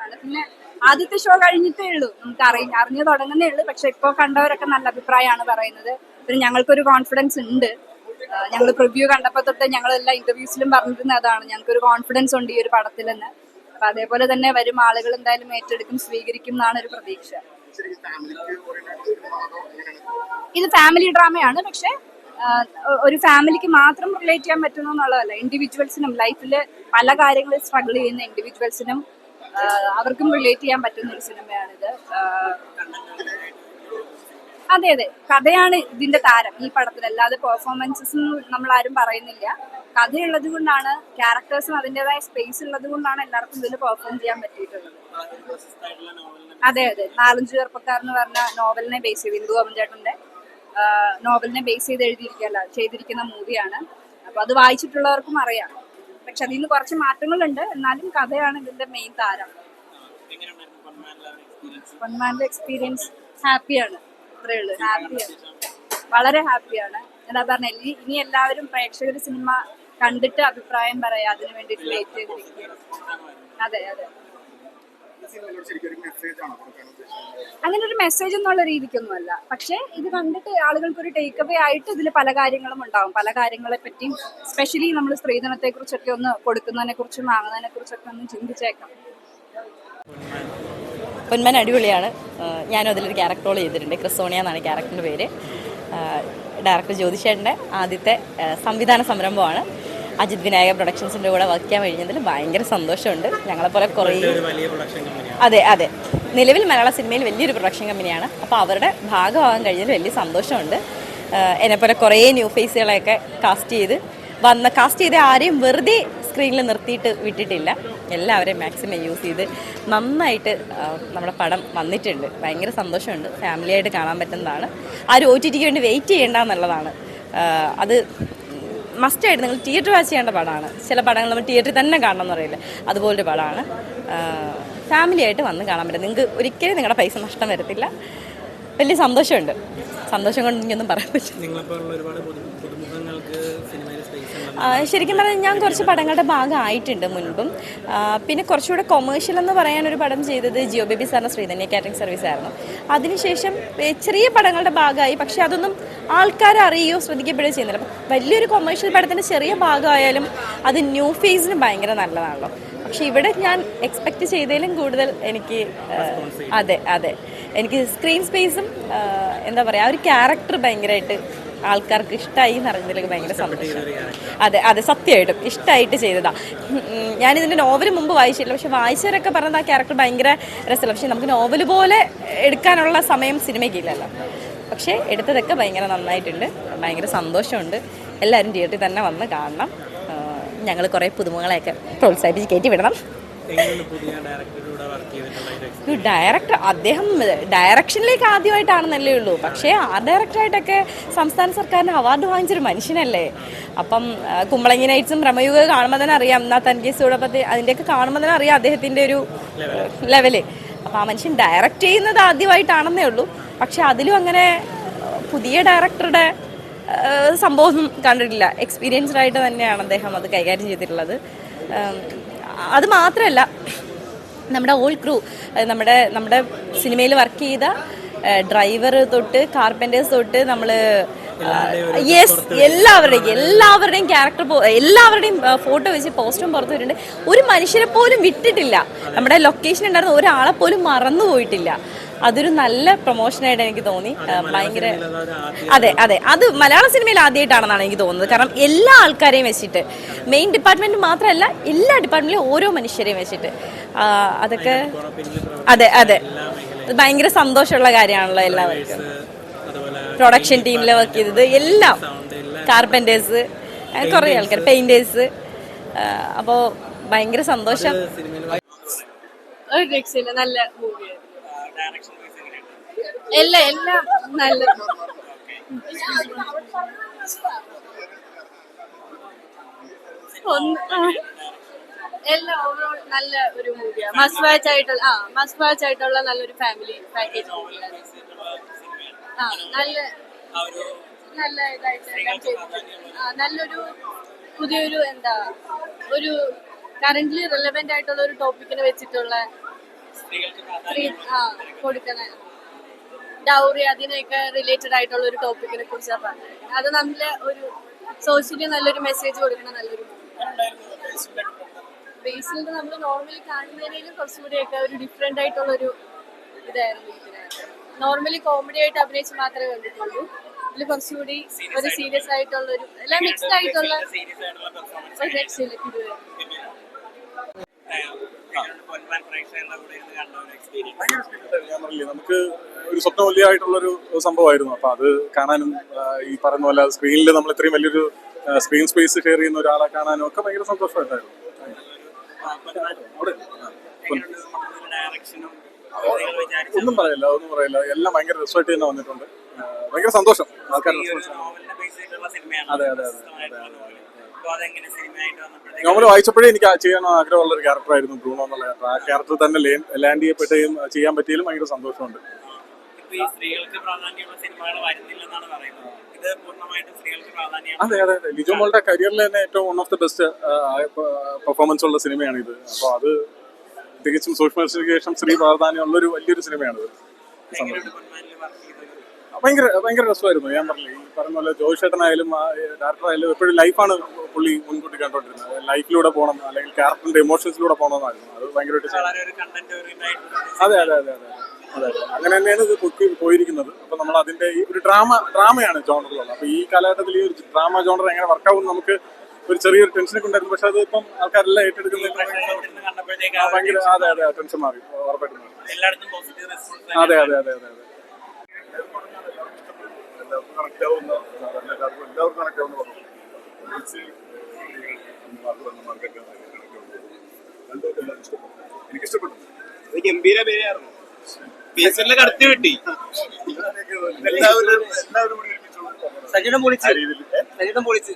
സിനിമയാണ്. പിന്നെ ആദ്യത്തെ ഷോ കഴിഞ്ഞിട്ടേ ഉള്ളൂ, നമുക്ക് അറിഞ്ഞു തുടങ്ങുന്നേ ഉള്ളൂ. പക്ഷെ ഇപ്പോൾ കണ്ടവരൊക്കെ നല്ല അഭിപ്രായമാണ് പറയുന്നത്. പിന്നെ ഞങ്ങൾക്കൊരു കോൺഫിഡൻസ് ഉണ്ട്. ഞങ്ങൾ പ്രിവ്യൂ കണ്ടപ്പോൾ തൊട്ട് ഞങ്ങൾ എല്ലാ ഇന്റർവ്യൂസിലും പറഞ്ഞിരുന്ന അതാണ്, ഞങ്ങൾക്കൊരു കോൺഫിഡൻസ് ഉണ്ട് ഈ ഒരു പടത്തിലെന്ന്. അപ്പൊ അതേപോലെ തന്നെ വരും ആളുകൾ എന്തായാലും ഏറ്റെടുക്കും, സ്വീകരിക്കും എന്നാണ് ഒരു പ്രതീക്ഷ. ഇത് ഫാമിലി ഡ്രാമയാണ്. പക്ഷെ ഒരു ഫാമിലിക്ക് മാത്രം റിലേറ്റ് ചെയ്യാൻ പറ്റുന്നു എന്നുള്ളതല്ല, ഇൻഡിവിജ്വൽസിനും ലൈഫിൽ പല കാര്യങ്ങളിൽ സ്ട്രഗിൾ ചെയ്യുന്ന ഇൻഡിവിജ്വൽസിനും അവർക്കും റിലേറ്റ് ചെയ്യാൻ പറ്റുന്ന ഒരു സിനിമയാണിത്. അതെ അതെ, കഥയാണ് ഇതിന്റെ താരം ഈ പടത്തിൽ. അല്ലാതെ പെർഫോമൻസസും നമ്മൾ ആരും പറയുന്നില്ല. കഥയുള്ളത് കൊണ്ടാണ്, ക്യാരക്ടേഴ്സിന് അതിൻ്റെതായ സ്പേസ് ഉള്ളത് കൊണ്ടാണ് എല്ലാവർക്കും ഇതിൽ പെർഫോം ചെയ്യാൻ പറ്റിയിട്ടുള്ളത്. അതെ അതെ, 4-5 ചെറുപ്പക്കാരെന്ന് പറഞ്ഞ നോവലിനെ ബേസ് ചെയ്ത്, ഇന്ദു അമൻചേട്ടന്റെ നോവലിനെ ബേസ് ചെയ്ത് ചെയ്തിരിക്കുന്ന മൂവിയാണ്. അപ്പൊ അത് വായിച്ചിട്ടുള്ളവർക്കും അറിയാം. പക്ഷെ അതിൽ നിന്ന് കുറച്ച് മാറ്റങ്ങളുണ്ട്, എന്നാലും കഥയാണ് ഇതിന്റെ മെയിൻ താരം. പൊന്മാന്റെ എക്സ്പീരിയൻസ് ഹാപ്പിയാണ്, അത്രേ ഉള്ളൂ. ഹാപ്പിയാണ്, വളരെ ഹാപ്പിയാണ്. എന്താ പറഞ്ഞ, ഇനി എല്ലാവരും പ്രേക്ഷകർ സിനിമ കണ്ടിട്ട് അഭിപ്രായം പറയാം, അതിനു വേണ്ടിയിട്ട് വെയിറ്റ് ചെയ്തിരിക്കുകയാണ്. അതെ അതെ, അങ്ങനെ ഒരു മെസ്സേജ് എന്നുള്ള രീതിക്കൊന്നുമല്ല. പക്ഷെ ഇത് കണ്ടിട്ട് ആളുകൾക്ക് ഒരു ടേക്ക് അവേ ആയിട്ട് ഇതിൽ പല കാര്യങ്ങളും ഉണ്ടാവും. പല കാര്യങ്ങളെ പറ്റിയും, സ്പെഷ്യലി നമ്മൾ സ്ത്രീധനത്തെ കുറിച്ചൊക്കെ ഒന്ന്, കൊടുക്കുന്നതിനെ കുറിച്ചും വാങ്ങുന്നതിനെ കുറിച്ചൊക്കെ ഒന്ന് ചിന്തിച്ചേക്കാം. പൊന്മാൻ അടിപൊളിയാണ്. ഞാനും അതിലൊരു ക്യാരക്ടർ റോൾ ചെയ്തിട്ടുണ്ട്. ക്രിസോണിയ എന്നാണ് ക്യാരക്ടറിൻ്റെ പേര്. ഡയറക്ടർ ജ്യോതിഷേട്ടൻ്റെ ആദ്യത്തെ സംവിധാന സംരംഭമാണ്. അജിത് വിനായക പ്രൊഡക്ഷൻസിൻ്റെ കൂടെ വർക്ക് ചെയ്യാൻ കഴിഞ്ഞതിൽ ഭയങ്കര സന്തോഷമുണ്ട്. ഞങ്ങളെപ്പോലെ കുറേ, അതെ അതെ, നിലവിൽ മലയാള സിനിമയിൽ വലിയൊരു പ്രൊഡക്ഷൻ കമ്പനിയാണ്. അപ്പോൾ അവരുടെ ഭാഗമാകാൻ കഴിഞ്ഞതിൽ വലിയ സന്തോഷമുണ്ട്. എന്നെപ്പോലെ കുറേ ന്യൂ ഫേസുകളെയൊക്കെ കാസ്റ്റ് ചെയ്ത് ആരെയും വെറുതെ സ്ക്രീനിൽ നിർത്തിയിട്ട് വിട്ടിട്ടില്ല. എല്ലാവരെയും മാക്സിമം യൂസ് ചെയ്ത് നന്നായിട്ട് നമ്മുടെ പടം വന്നിട്ടുണ്ട്. ഭയങ്കര സന്തോഷമുണ്ട്. ഫാമിലിയായിട്ട് കാണാൻ പറ്റുന്നതാണ്. ആരും OTTക്ക് വേണ്ടി വെയിറ്റ് ചെയ്യേണ്ട എന്നുള്ളതാണ്. അത് മസ്റ്റായിട്ട് നിങ്ങൾ തിയേറ്റർ വാച്ച് ചെയ്യേണ്ട പടമാണ്. ചില പടങ്ങൾ നമ്മൾ തിയേറ്ററിൽ തന്നെ കാണണം എന്ന് പറയില്ല, അതുപോലൊരു പടമാണ്. ഫാമിലിയായിട്ട് വന്ന് കാണാൻ പറ്റും. നിങ്ങൾക്ക് ഒരിക്കലും നിങ്ങളുടെ പൈസ നഷ്ടം വരത്തില്ല. വലിയ സന്തോഷമുണ്ട്. സന്തോഷം കൊണ്ട് എനിക്കൊന്നും പറയാൻ പറ്റും. ശരിക്കും പറഞ്ഞാൽ ഞാൻ കുറച്ച് പടങ്ങളുടെ ഭാഗമായിട്ടുണ്ട് മുൻപും. പിന്നെ കുറച്ചുകൂടെ കൊമേഴ്ഷ്യൽ എന്ന് പറയാനൊരു പടം ചെയ്തത് ജിയോ ബേബി സാറിൻ്റെ ശ്രീധന്യ കാറ്ററിംഗ് സർവീസ് ആയിരുന്നു. അതിനുശേഷം ചെറിയ പടങ്ങളുടെ ഭാഗമായി. പക്ഷെ അതൊന്നും ആൾക്കാരെ അറിയുകയോ ശ്രദ്ധിക്കപ്പെടുകയോ ചെയ്യുന്നില്ല. വലിയൊരു കൊമേഴ്ഷ്യൽ പടത്തിൻ്റെ ചെറിയ ഭാഗമായാലും അത് ന്യൂ ഫേസിന് ഭയങ്കര നല്ലതാണല്ലോ. പക്ഷെ ഇവിടെ ഞാൻ എക്സ്പെക്റ്റ് ചെയ്തതിലും കൂടുതൽ എനിക്ക് അതെ എനിക്ക് സ്ക്രീൻ സ്പേസും എന്താ പറയുക, ആ ഒരു ക്യാരക്ടർ ഭയങ്കരമായിട്ട് ആൾക്കാർക്ക് ഇഷ്ടമായി എന്ന് അറിഞ്ഞതിലേക്ക് ഭയങ്കര സന്തോഷം. അതെ, സത്യമായിട്ടും ഇഷ്ടമായിട്ട് ചെയ്തതാണ്. ഞാനിതിൻ്റെ നോവൽ മുമ്പ് വായിച്ചില്ല. പക്ഷെ വായിച്ചവരൊക്കെ പറഞ്ഞത് ആ ക്യാരക്ടർ ഭയങ്കര രസമല്ല. പക്ഷെ നമുക്ക് നോവൽ പോലെ എടുക്കാനുള്ള സമയം സിനിമയ്ക്കില്ലല്ലോ. പക്ഷേ എടുത്തതൊക്കെ ഭയങ്കര നന്നായിട്ടുണ്ട്. ഭയങ്കര സന്തോഷമുണ്ട്. എല്ലാവരും തിയേറ്ററിൽ തന്നെ വന്ന് കാണണം. ഞങ്ങൾ കുറേ പുതുമുകളെയൊക്കെ പ്രോത്സാഹിപ്പിച്ച് കയറ്റി വിടണം. ഡയറക്ടർ അദ്ദേഹം ഡയറക്ഷനിലേക്ക് ആദ്യമായിട്ടാണെന്നല്ലേ ഉള്ളൂ. പക്ഷേ ആ ഡയറക്ടറായിട്ടൊക്കെ സംസ്ഥാന സർക്കാരിന് അവാർഡ് വാങ്ങിച്ചൊരു മനുഷ്യനല്ലേ. അപ്പം കുമ്പളങ്ങി നൈറ്റ്സും ഭ്രമയുഗ കാണുമ്പോൾ തന്നെ അറിയാം, എന്നാൽ തൻകേസോടൊപ്പത്തെ അതിൻ്റെയൊക്കെ കാണുമ്പോൾ തന്നെ അറിയാം അദ്ദേഹത്തിൻ്റെ ഒരു ലെവല്. അപ്പോൾ ആ മനുഷ്യൻ ഡയറക്റ്റ് ചെയ്യുന്നത് ആദ്യമായിട്ടാണെന്നേ ഉള്ളൂ. പക്ഷെ അതിലും അങ്ങനെ പുതിയ ഡയറക്ടറുടെ സംഭവം കണ്ടിട്ടില്ല. എക്സ്പീരിയൻസ്ഡ് ആയിട്ട് തന്നെയാണ് അദ്ദേഹം അത് കൈകാര്യം ചെയ്തിട്ടുള്ളത്. അത് മാത്രമല്ല, നമ്മുടെ ഓൾ ക്രൂ, നമ്മുടെ സിനിമയിൽ വർക്ക് ചെയ്ത ഡ്രൈവർ തൊട്ട് കാർപ്പൻറ്റേഴ്സ് തൊട്ട് നമ്മൾ എല്ലാവരുടെയും ക്യാരക്ടർ എല്ലാവരുടെയും ഫോട്ടോ വെച്ച് പോസ്റ്ററും പുറത്തു വരുന്നുണ്ട്. ഒരു മനുഷ്യരെ പോലും വിട്ടിട്ടില്ല. നമ്മുടെ ലൊക്കേഷൻ ഉണ്ടായിരുന്ന ഒരാളെ പോലും മറന്നു പോയിട്ടില്ല. അതൊരു നല്ല പ്രൊമോഷനായിട്ട് എനിക്ക് തോന്നി. ഭയങ്കര അതെ അത് മലയാള സിനിമയിൽ ആദ്യമായിട്ടാണെന്നാണ് എനിക്ക് തോന്നുന്നത്. കാരണം എല്ലാ ആൾക്കാരെയും വെച്ചിട്ട്, മെയിൻ ഡിപ്പാർട്ട്മെന്റ് മാത്രമല്ല എല്ലാ ഡിപ്പാർട്ട്മെന്റിലും ഓരോ മനുഷ്യരെയും വെച്ചിട്ട്, അതൊക്കെ അതെ ഭയങ്കര സന്തോഷമുള്ള കാര്യമാണല്ലോ. എല്ലാവർക്കും പ്രൊഡക്ഷൻ ടീമിൽ വർക്ക് ചെയ്തത് എല്ലാം, കാർപ്പൻറ്റേഴ്സ്, കുറേ ആൾക്കാർ, പെയിന്റേഴ്സ്. അപ്പോൾ ഭയങ്കര സന്തോഷം. നല്ല മൂവിയാണ്. എല്ലാം നല്ല എല്ലാം ഓവറോൾ നല്ല ഒരു മൂവിയാണ്. മസ്റ്റ് വാച്ച് ആയിട്ടുള്ള നല്ലൊരു ഫാമിലി പാക്കേജ് മൂവിയാണ്. നല്ല ഇതായിട്ട് എല്ലാം ചെയ്തിട്ടുണ്ട്. നല്ലൊരു പുതിയൊരു ഒരു കറന്റ്ലി റെലവെന്റ് ആയിട്ടുള്ള ഒരു ടോപ്പിക്കിനെ വെച്ചിട്ടുള്ള കൊടുക്കണ ഡൗറി അതിനൊക്കെ റിലേറ്റഡ് ആയിട്ടുള്ള ഒരു ടോപ്പിക്കിനെ കുറിച്ചാണ് പറഞ്ഞത്. അത് നമ്മള് ഒരു സോഷ്യലി നല്ലൊരു മെസ്സേജ് കൊടുക്കുന്ന നല്ലൊരു ബേസിൽ നമ്മൾ നോർമലി കാണുന്നതിനേലും കുറച്ചുകൂടിയൊക്കെ ഒരു ഡിഫറെന്റ് ആയിട്ടുള്ള ഒരു ഇതായിരുന്നു ഇതിനകത്ത്. നോർമലി കോമഡി ആയിട്ട് അഭിനയിച്ച് മാത്രമേ കണ്ടിട്ടുള്ളൂ. ഇതിൽ കുറച്ചുകൂടി ഒരു സീരിയസ് ആയിട്ടുള്ള ഒരു എല്ലാം മിക്സ്ഡ് ആയിട്ടുള്ള ഒരു രക്ഷയിലേക്ക് ഇതുവരെ ഞാൻ പറഞ്ഞില്ലേ, നമുക്ക് ഒരു സ്വപ്നവല്യായിട്ടുള്ളൊരു സംഭവമായിരുന്നു. അപ്പൊ അത് കാണാനും ഈ പറയുന്ന പോലെ സ്ക്രീനിൽ നമ്മൾ ഇത്രയും വലിയൊരു സ്ക്രീൻ സ്പേസ് ഷെയർ ചെയ്യുന്ന ഒരാളെ കാണാനും ഒക്കെ ഭയങ്കര സന്തോഷമായിട്ടായിരുന്നു. ഒന്നും പറയില്ല, എല്ലാം ഭയങ്കര രസമായിട്ട് തന്നെ വന്നിട്ടുണ്ട്. ഭയങ്കര സന്തോഷം ആൾക്കാരുടെ റെസ്പോൺസ്. അതെ അതെ അതെ നോവൽ വായിച്ചപ്പോഴേ എനിക്ക് ചെയ്യാൻ ആഗ്രഹമുള്ള ഒരു ക്യാരക്ടറായിരുന്നു ബ്രൂണോ എന്നുള്ള ക്യാരക്ടർ. ആ ക്യാരക്ടർ തന്നെ ലാൻഡ് ചെയ്യപ്പെടുകയും ചെയ്യാൻ പറ്റിയതിലും ഭയങ്കര സന്തോഷമുണ്ട്. അതെ അതെ അതെ ലിജോ മോളുടെ കരിയറിൽ തന്നെ ഏറ്റവും one of the best performance ഉള്ള സിനിമയാണ് ഇത്. അപ്പോൾ അത് തികച്ചും സൂക്ഷ്മതയ്ക്ക് ശേഷം ശ്രീ പ്രാധാന്യമുള്ളൊരു വലിയൊരു സിനിമയാണിത്. ഭയങ്കര രസമായിരുന്നു. ഞാൻ പറഞ്ഞില്ലേ, ഈ പറഞ്ഞ പോലെ ജോയ് ചേട്ടനായാലും ഡയറക്ടറായാലും എപ്പോഴും ലൈഫാണ് പുള്ളി മുൻകൂട്ടി കണ്ടോണ്ടിരുന്നത്. ലൈഫിലൂടെ പോകണം, അല്ലെങ്കിൽ ക്യാരക്ടറിന്റെ ഇമോഷൻസിലൂടെ പോകണമെന്നായിരുന്നു. അത് ഭയങ്കരമായിട്ട് അതെ അതെ അതെ അതെ അതെ അങ്ങനെ തന്നെയാണ് ഇത് പോയിരിക്കുന്നത്. അപ്പൊ നമ്മൾ അതിന്റെ ഈ ഒരു ഡ്രാമയാണ് ജോണറിലുള്ളത്. അപ്പൊ ഈ കാലഘട്ടത്തിൽ ഈ ഒരു ഡ്രാമ ജോണർ എങ്ങനെ വർക്കാവും നമുക്ക് ഒരു ചെറിയൊരു ടെൻഷനൊക്കെ ഉണ്ടായിരുന്നു. പക്ഷെ അത് ഇപ്പം ആൾക്കാരെല്ലാം ഏറ്റെടുക്കുന്നത് ഭയങ്കര അതെ അതെ ടെൻഷൻ മാറി, ഉറപ്പായിട്ടും മാറി. അതെ അതെ അതെ അതെ അതെ എനിക്കിഷ്ടപ്പെട്ടു. ഗംഭീര പേരായിരുന്നു. ബേസിലെ കടത്തി കിട്ടി. എല്ലാവരും സജീവം പൊളിച്ച്